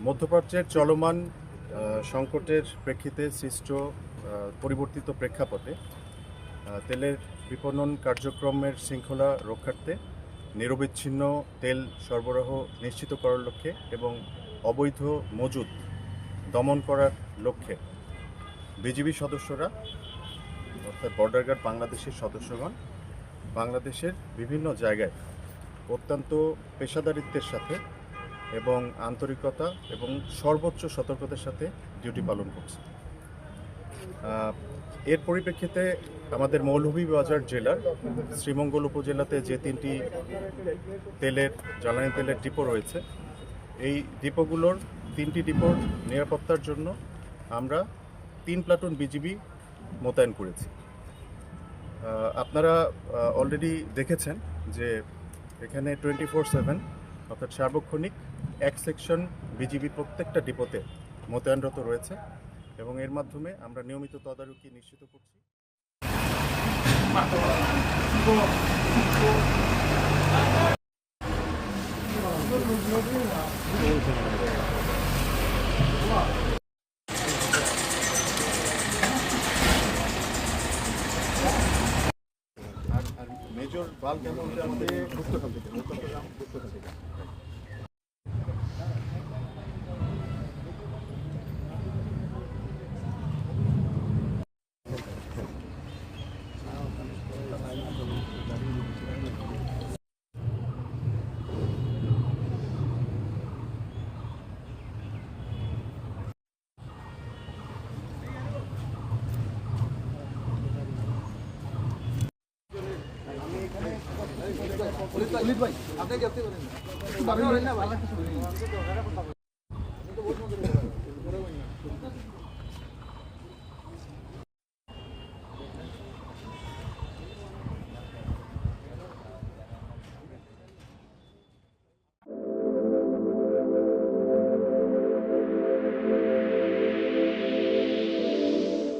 মধ্যপ্রাচ্যের চলমান সংকটের প্রেক্ষিতে সৃষ্ট পরিবর্তিত প্রেক্ষাপটে তেলের বিপণন কার্যক্রমের শৃঙ্খলা রক্ষার্থে নিরবিচ্ছিন্ন তেল সরবরাহ নিশ্চিত করার লক্ষ্যে এবং অবৈধ মজুদ দমন করার লক্ষ্যে বিজিবি সদস্যরা অর্থাৎ বর্ডার গার্ড বাংলাদেশের সদস্যগণ বাংলাদেশের বিভিন্ন জায়গায় অত্যন্ত পেশাদারিত্বের সাথে এবং আন্তরিকতা এবং সর্বোচ্চ সতর্কতার সাথে ডিউটি পালন করছে। এর পরিপ্রেক্ষিতে আমাদের মৌলভীবাজার জেলার শ্রীমঙ্গল উপজেলাতে যে 3টি জ্বালানি তেলের ডিপো রয়েছে, এই ডিপোগুলোর 3টি ডিপোর নিরাপত্তার জন্য আমরা 3 প্লাটুন বিজিবি মোতায়েন করেছি। আপনারা অলরেডি দেখেছেন যে এখানে 24/7 অর্থাৎ সার্বক্ষণিক এক সেকশন বিজিবি প্রত্যেকটা ডিপোতে মোতায়েনরত রয়েছে এবং এর মাধ্যমে আমরা নিয়মিত তদারকি নিশ্চিত করছি। আর মেজর বাল্ক অ্যামাউন্টে আমাদের মুক্তখান থেকে পুলিশ ভাই আপনি কি করতে পারেন?